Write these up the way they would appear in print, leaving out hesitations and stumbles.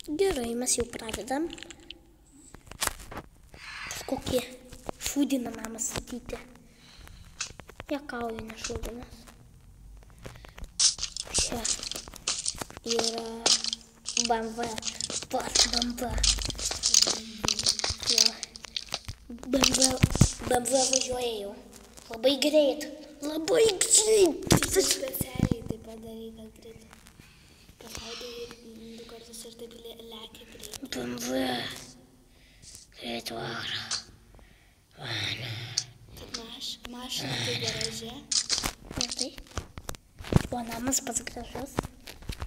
Gerai, mes jau pradedam. Kokį šūdiną namą statyti. Juokauju, ne šūdinas. Čia yra BMW. BMW. Jo. BMW važiuoja jau. Labai greit. Labai greit. Tu specialiai tai padarai, kad greit. Paspaudai 2 kartus ir taip lekia greit. BMW. Greit varo. Kad mašina tai garaže. Ir tai. O namas pats gražus.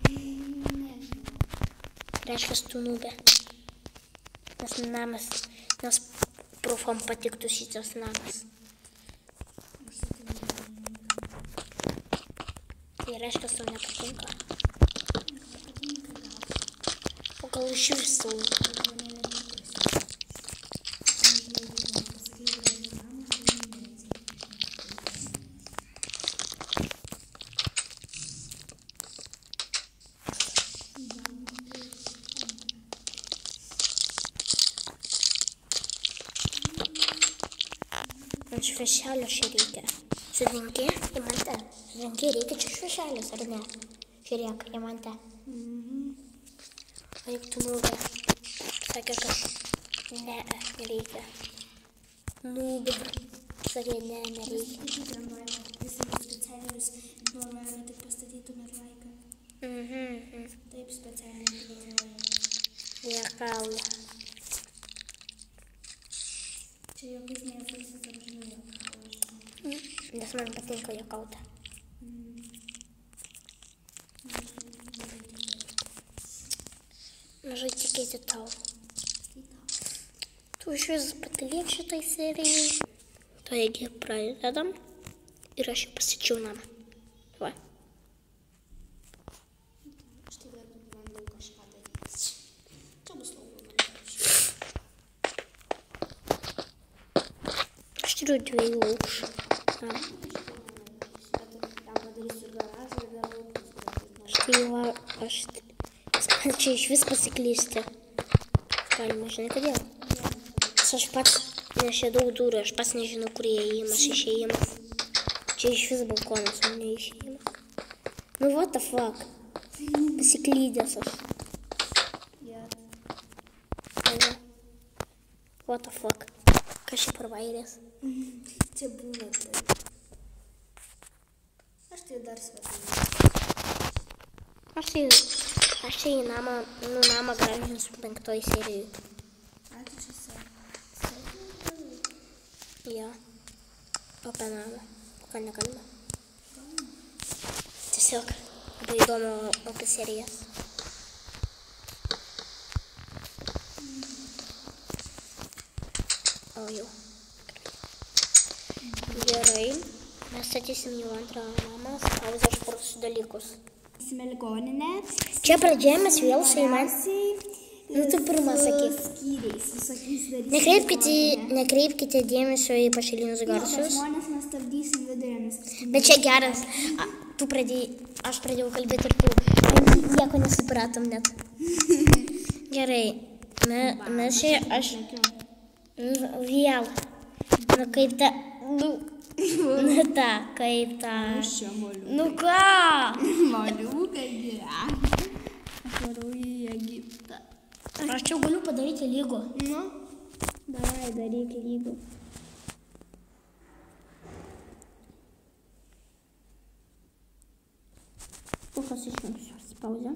Nežinau. Reiškia stunubė. Nes profam patiktų šitas namas. Tai reiškia, tau nepatinka. O gal iš visų. Man šviešelio čia reikia. Surinki, Imante. Surinki, reikia čia šviešelės, ar ne? Žiūrėk, Imante. Reiktų nubė. Sakė, kad ne, nereikia. Nubė. Sakė, ne, nereikia. Visi specialius ignoruojame, tik pastatytume ir laiką. Taip specialiai ignoruojame. Juokauja. Čia jokiais neįfūsis apžinai juokauja. Nes man patinka juokauti. Mažai tikėti tau. Tu iš vis patiliek šitai serijai. Taigi pradedam. Ir aš jau pasičiau namą. Va. Aš tai dar bandau kažką daryti. Čia bus lauko. Aš turiu 2 aukštų. Tam padarysiu ir garažą, ir dar laukus. Štai va, man čia iš vis pasiklysti. Galima, žinai, kodėl? Nes aš pats, nes čia daug durų, aš pats nežinau, kur įėjimas, išėjimas. Čia iš vis balkonas, o ne išėjimas. Nu, what the fuck? Pasiklydęs aš. What the fuck? Kas čia parvairės? Čia būna tai. Aš tai dar svetai. Aš čia į namą gražinsiu 5 serijai. A, tu čia svetai. Jo. Apie namą. Ką negalima? Tiesiog labai įdomu apie serijas. O jau. Gerai. Mes statysim jau antrą namą. Pauzę aš parusiu dalykus. Esame ligoninė. Čia pradžioje mes vėl su Imante. Nu, tu pirmą sakyk. Skyriais, visokiais darysime. Nekreipkite dėmesio į pašalinius garsus. Žmonės mes stabdysim vidurėmis. Bet čia geras. Aš pradėjau kalbėti ir tu. Nieko nesupratom net. Gerai. Mes čia aš... Vėl. Nu kaip ta... Nu ta, kaip ta... Nu ką? Moliukai gyvena. Aš varau į Egiptą. Aš čia galiu padaryti lygų. Nu, davai, daryk lygų. Ufas išjungsiu. Pauzę.